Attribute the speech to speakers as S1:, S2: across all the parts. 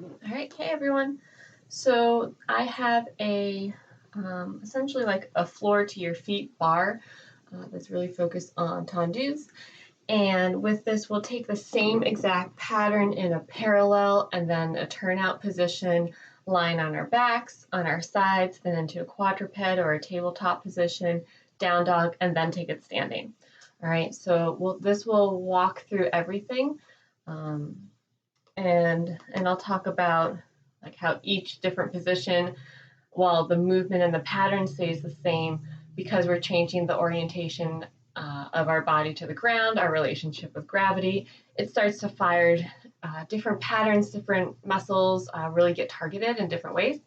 S1: All right, hey everyone. So I have a essentially like a floor to your feet bar that's really focused on tendus. And with this, we'll take the same exact pattern in a parallel and then a turnout position, lying on our backs, on our sides, then into a quadruped or a tabletop position, down dog, and then take it standing. All right, so this will walk through everything. And I'll talk about like how each different position, while the movement and the pattern stays the same, because we're changing the orientation of our body to the ground, our relationship with gravity, it starts to fire different patterns, different muscles really get targeted in different ways.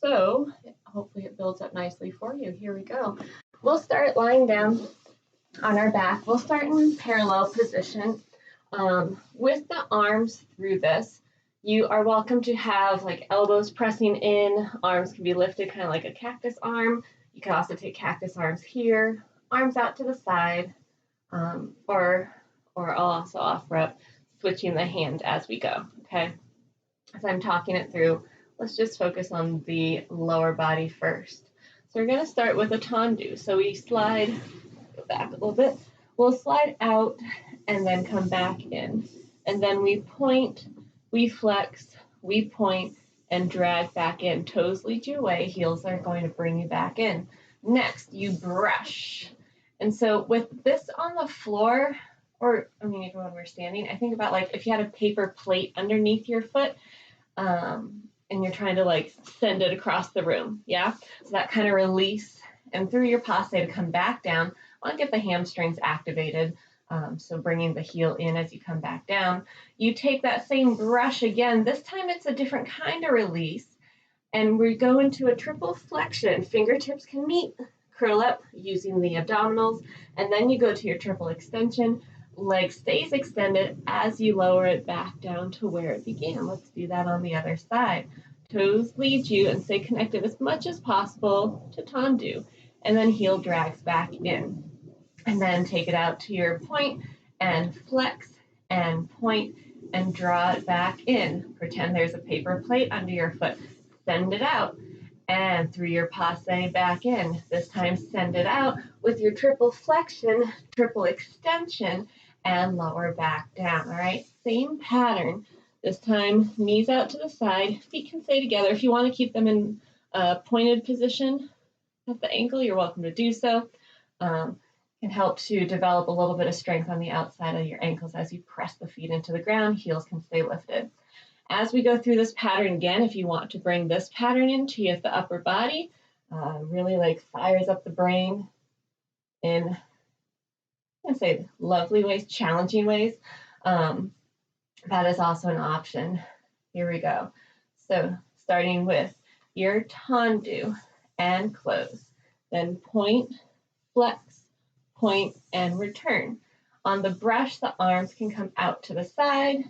S1: So hopefully it builds up nicely for you. Here we go. We'll start lying down on our back. We'll start in parallel position. With the arms through this, you are welcome to have like elbows pressing in, arms can be lifted kind of like a cactus arm. You can also take cactus arms here, arms out to the side, or I'll also offer up switching the hand as we go, okay? As I'm talking it through, let's just focus on the lower body first. So we're gonna start with a tendu. So we slide, go back a little bit, we'll slide out and then come back in. And then we point, we flex, we point, and drag back in. Toes lead you away, heels are going to bring you back in. Next, you brush. And so with this on the floor, or I mean, even when we're standing, I think about like if you had a paper plate underneath your foot, and you're trying to like send it across the room, yeah? So that kind of release, and through your passe to come back down, I want to get the hamstrings activated. So bringing the heel in as you come back down. You take that same brush again. This time it's a different kind of release. And we go into a triple flexion. Fingertips can meet, curl up using the abdominals. And then you go to your triple extension. Leg stays extended as you lower it back down to where it began. Let's do that on the other side. Toes lead you and stay connected as much as possible to tendu. And then heel drags back in. And then take it out to your point and flex and point and draw it back in. Pretend there's a paper plate under your foot. Send it out and through your passe back in. This time send it out with your triple flexion, triple extension, and lower back down. All right, same pattern. This time knees out to the side, feet can stay together. If you want to keep them in a pointed position at the ankle, you're welcome to do so. Can help to develop a little bit of strength on the outside of your ankles as you press the feet into the ground. Heels can stay lifted. As we go through this pattern again, if you want to bring this pattern into the upper body, really like fires up the brain in, I'm gonna say lovely ways, challenging ways, that is also an option. Here we go. So starting with your tendu and close, then point, flex, point, and return. On the brush, the arms can come out to the side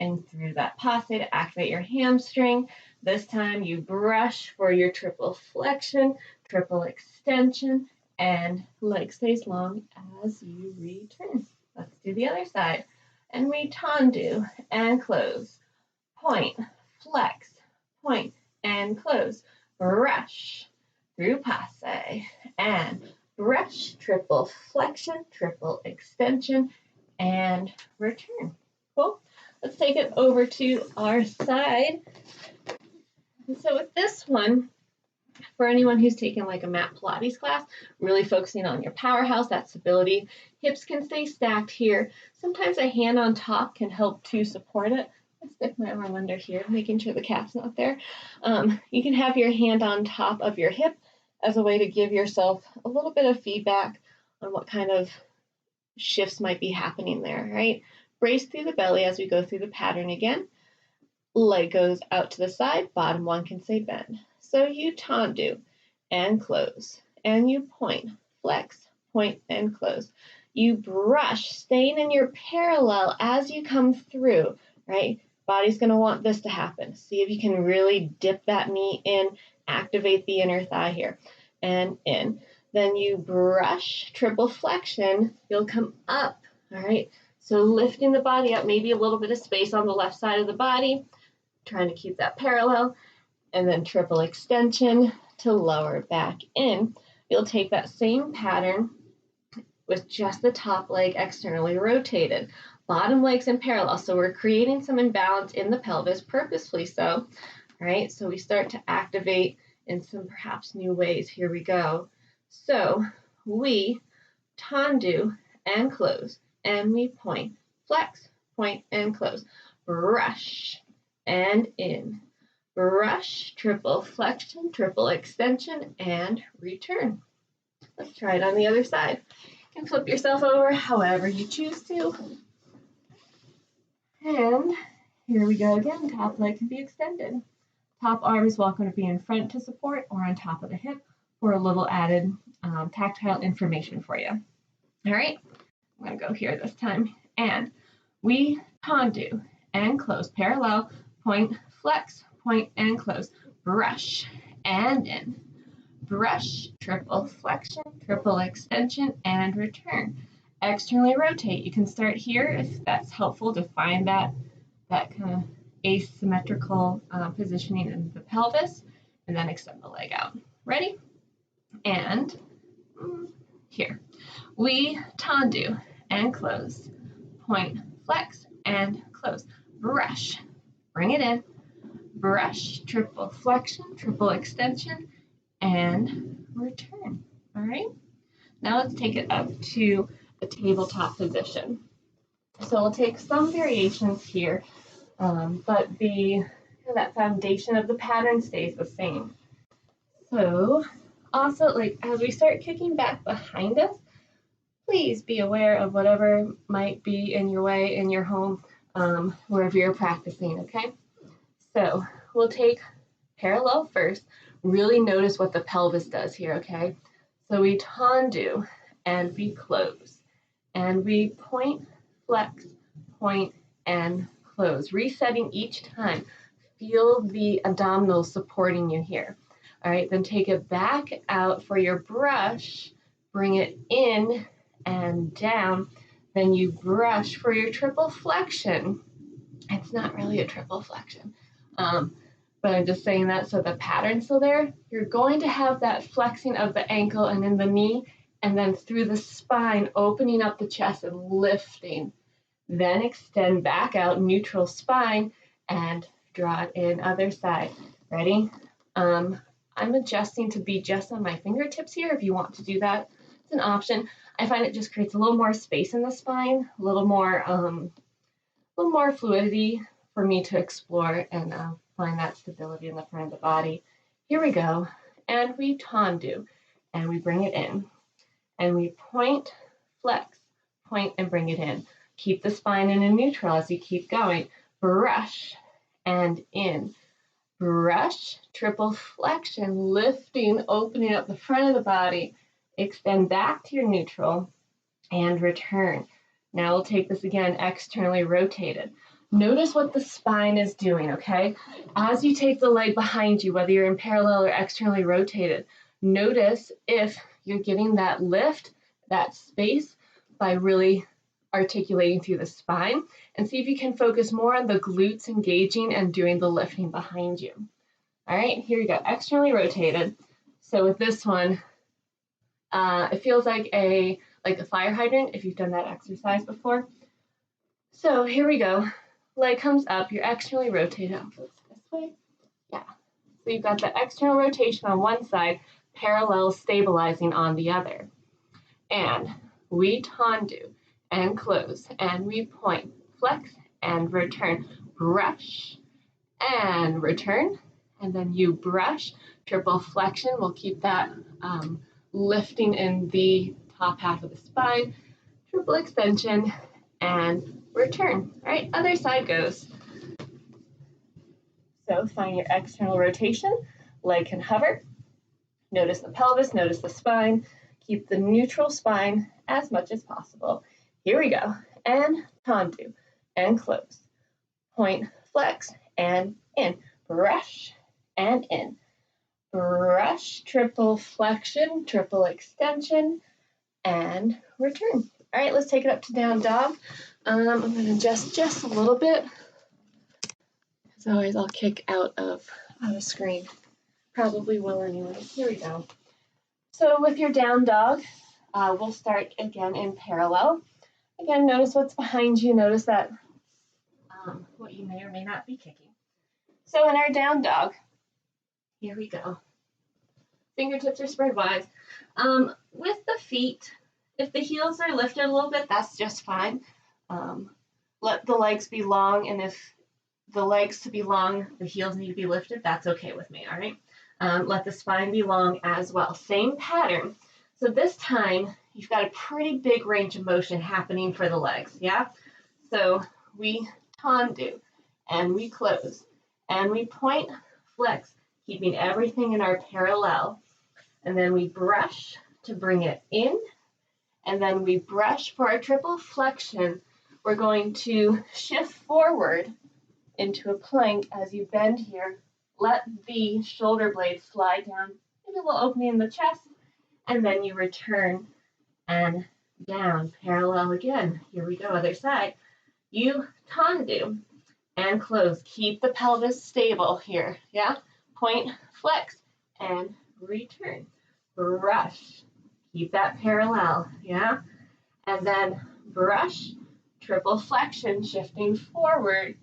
S1: and through that passe to activate your hamstring. This time you brush for your triple flexion, triple extension, and leg stays long as you return. Let's do the other side. And we tendu and close. Point, flex, point, and close. Brush through passe and brush, triple flexion, triple extension, and return. Cool. Let's take it over to our side. And so with this one, for anyone who's taken like a mat Pilates class, really focusing on your powerhouse, that stability, hips can stay stacked here. Sometimes a hand on top can help to support it. I stick my arm under here, making sure the cat's not there. You can have your hand on top of your hip as a way to give yourself a little bit of feedback on what kind of shifts might be happening there, right? Brace through the belly as we go through the pattern again. Leg goes out to the side, bottom one can stay bent. So you tendu and close, and you point, flex, point, and close. You brush, staying in your parallel as you come through, right? Body's gonna want this to happen. See if you can really dip that knee in, activate the inner thigh here, and in. Then you brush, triple flexion, you'll come up, all right? So lifting the body up, maybe a little bit of space on the left side of the body, trying to keep that parallel, and then triple extension to lower back in. You'll take that same pattern with just the top leg externally rotated. Bottom leg's in parallel, so we're creating some imbalance in the pelvis, purposefully so. All right, so we start to activate in some perhaps new ways. Here we go. So we tendu and close, and we point, flex, point, and close. Brush and in. Brush, triple flexion, triple extension, and return. Let's try it on the other side. You can flip yourself over however you choose to. And here we go again. Top leg can be extended. Top arm is welcome to be in front to support or on top of the hip for a little added tactile information for you. All right, I'm going to go here this time. And we tendu and close, parallel, point, flex, point, and close. Brush and in. Brush, triple flexion, triple extension, and return. Externally rotate. You can start here if that's helpful to find that kind of asymmetrical positioning in the pelvis, and then extend the leg out. Ready? And here. We tendu and close. Point, flex, and close. Brush. Bring it in. Brush, triple flexion, triple extension, and return. All right. Now let's take it up to the tabletop position. So we'll take some variations here, but that foundation of the pattern stays the same. So also, like as we start kicking back behind us, please be aware of whatever might be in your way in your home, wherever you're practicing. Okay. So we'll take parallel first. Really notice what the pelvis does here, okay? So we tendu and we close. And we point, flex, point, and close. Resetting each time. Feel the abdominals supporting you here. All right, then take it back out for your brush. Bring it in and down. Then you brush for your triple flexion. It's not really a triple flexion. But I'm just saying that so the pattern's still there. You're going to have that flexing of the ankle and in the knee, and then through the spine, opening up the chest and lifting. Then extend back out, neutral spine, and draw it in other side. Ready? I'm adjusting to be just on my fingertips here. If you want to do that, it's an option. I find it just creates a little more space in the spine, a little more fluidity for me to explore and find that stability in the front of the body. Here we go. And we tendu, and we bring it in. And we point, flex, point, and bring it in. Keep the spine in a neutral as you keep going. Brush and in. Brush, triple flexion, lifting, opening up the front of the body. Extend back to your neutral and return. Now we'll take this again, externally rotated. Notice what the spine is doing, okay? As you take the leg behind you, whether you're in parallel or externally rotated, notice if you're getting that lift, that space, by really articulating through the spine, and see if you can focus more on the glutes engaging and doing the lifting behind you. All right, here we go, externally rotated. So with this one, it feels like a fire hydrant if you've done that exercise before. So here we go. Leg comes up, you're externally rotated. This way. Yeah. So you've got the external rotation on one side, parallel stabilizing on the other. And we tendu and close, and we point, flex, and return. Brush and return. And then you brush, triple flexion. We'll keep that lifting in the top half of the spine, triple extension, and return. All right, other side goes. So find your external rotation, leg can hover. Notice the pelvis, notice the spine. Keep the neutral spine as much as possible. Here we go. And tendu and close. Point, flex, and in. Brush and in. Brush, triple flexion, triple extension, and return. All right, let's take it up to down dog. I'm going to adjust just a little bit because Otherwise I'll kick out of screen. Probably will anyway. Here we go. So with your down dog, we'll start again in parallel. Again, notice what's behind you. Notice that what you may or may not be kicking. So in our down dog, here we go. Fingertips are spread wide. With the feet, if the heels are lifted a little bit, that's just fine. Let the legs be long, and if the legs to be long, the heels need to be lifted, that's okay with me, all right? Let the spine be long as well. Same pattern. So this time, you've got a pretty big range of motion happening for the legs, yeah? So we tendu, and we close, and we point, flex, keeping everything in our parallel. And then we brush to bring it in, and then we brush for our triple flexion. We're going to shift forward into a plank as you bend here. Let the shoulder blades slide down, maybe a little opening in the chest, and then you return and down, parallel again. Here we go, other side. You tendu and close. Keep the pelvis stable here, yeah? Point, flex, and return. Brush. Keep that parallel, yeah? And then brush, triple flexion, shifting forward,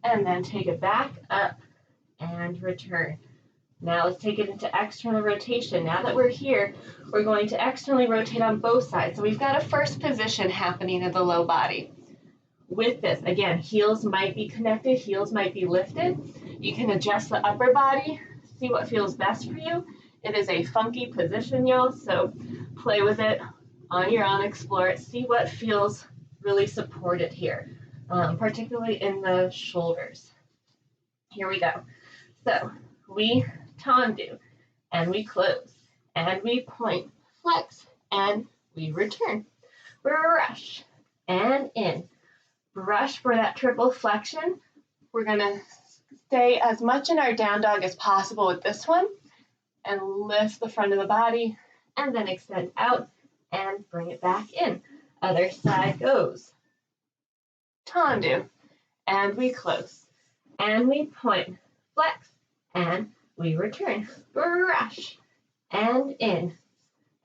S1: and then take it back up and return. Now let's take it into external rotation. Now that we're here, we're going to externally rotate on both sides. So we've got a first position happening in the low body. With this, again, heels might be connected, heels might be lifted. You can adjust the upper body, see what feels best for you. It is a funky position, y'all, so play with it on your own, explore it, see what feels really supported here, particularly in the shoulders. Here we go. So we tendu, and we close, and we point, flex, and we return. Brush, and in. Brush for that triple flexion. We're going to stay as much in our down dog as possible with this one, and lift the front of the body, and then extend out and bring it back in. Other side goes. Tendu, and we close, and we point, flex, and we return. Brush, and in,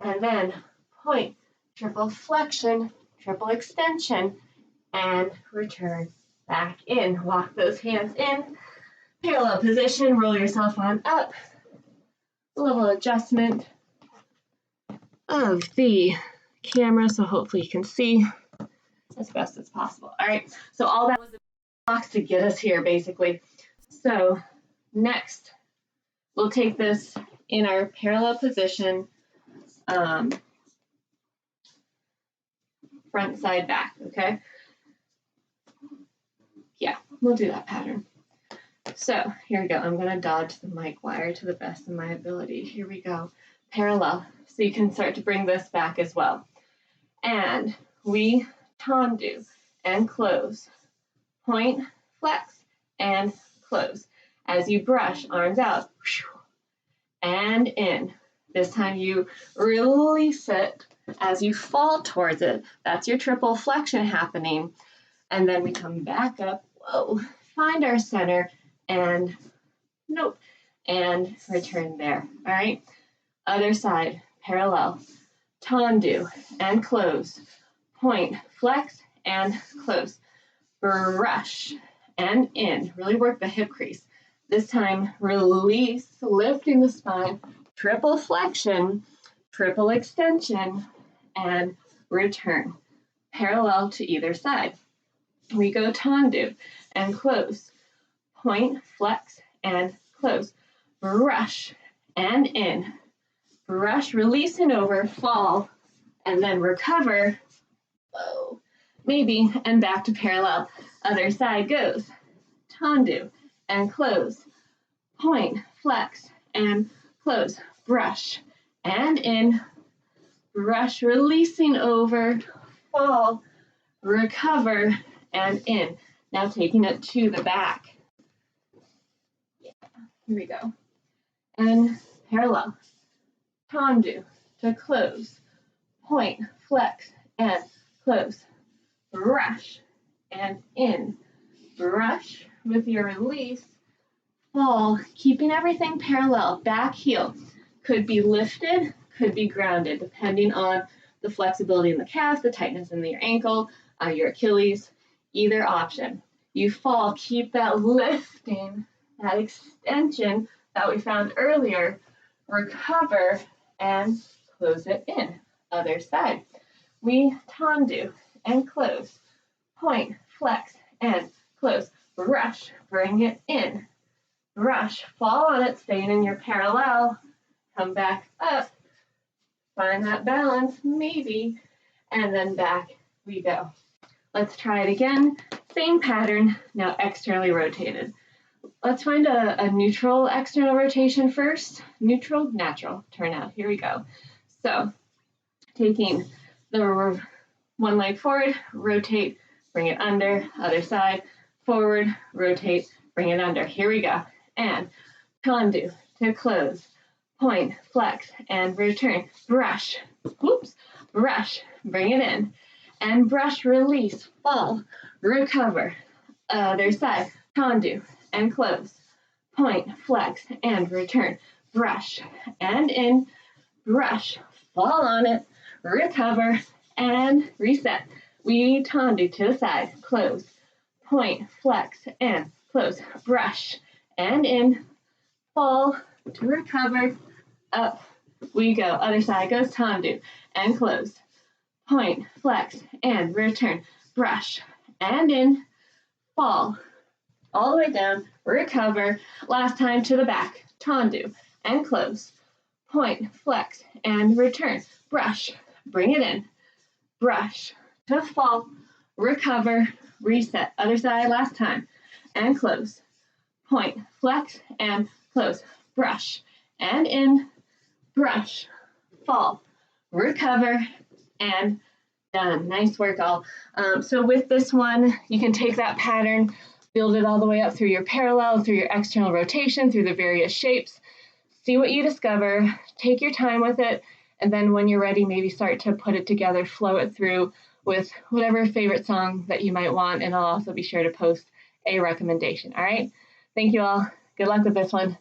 S1: and then point, triple flexion, triple extension, and return back in. Walk those hands in, parallel position, roll yourself on up. A little adjustment of the camera, so hopefully you can see as best as possible. All right, so all that was a box to get us here, basically. So next, we'll take this in our parallel position, front, side, back, okay? Yeah, we'll do that pattern. So here we go. I'm going to dodge the mic wire to the best of my ability. Here we go. Parallel. So you can start to bring this back as well. And we tendu and close. Point, flex, and close. As you brush, arms out. And in. This time you release it as you fall towards it. That's your triple flexion happening. And then we come back up. Whoa. Find our center. And nope, and return there, all right? Other side, parallel, tendu, and close, point, flex, and close, brush, and in, really work the hip crease. This time, release, lifting the spine, triple flexion, triple extension, and return, parallel to either side. We go tendu, and close, point, flex, and close. Brush, and in. Brush, release and over, fall, and then recover. Whoa, maybe, and back to parallel. Other side goes. Tendu, and close. Point, flex, and close. Brush, and in. Brush, releasing over, fall, recover, and in. Now taking it to the back. Here we go. And parallel. Tendu to close. Point, flex, and close. Brush, and in. Brush with your release, fall, keeping everything parallel. Back heel could be lifted, could be grounded, depending on the flexibility in the calf, the tightness in your ankle, your Achilles, either option. You fall, keep that lifting, that extension that we found earlier, recover, and close it in. Other side. We tendu and close, point, flex, and close. Brush, bring it in. Brush, fall on it, staying in your parallel. Come back up, find that balance, maybe, and then back we go. Let's try it again. Same pattern, now externally rotated. Let's find a neutral external rotation first. Neutral, natural, turn out. Here we go. So taking the one leg forward, rotate, bring it under, other side, forward, rotate, bring it under. Here we go. And tendu to close, point, flex, and return. Brush, whoops, brush, bring it in. And brush, release, fall, recover, other side, tendu, and close, point, flex, and return. Brush, and in, brush, fall on it, recover, and reset. We tendu to the side, close, point, flex, and close, brush, and in, fall, to recover, up we go. Other side goes tendu, and close, point, flex, and return, brush, and in, fall, all the way down, recover, last time to the back, tendu, and close, point, flex, and return, brush, bring it in, brush, to fall, recover, reset, other side last time, and close, point, flex, and close, brush, and in, brush, fall, recover, and done. Nice work all. So with this one, you can take that pattern, build it all the way up through your parallel, through your external rotation, through the various shapes, see what you discover, take your time with it, and then when you're ready, maybe start to put it together, flow it through with whatever favorite song that you might want, and I'll also be sure to post a recommendation. All right? Thank you all. Good luck with this one.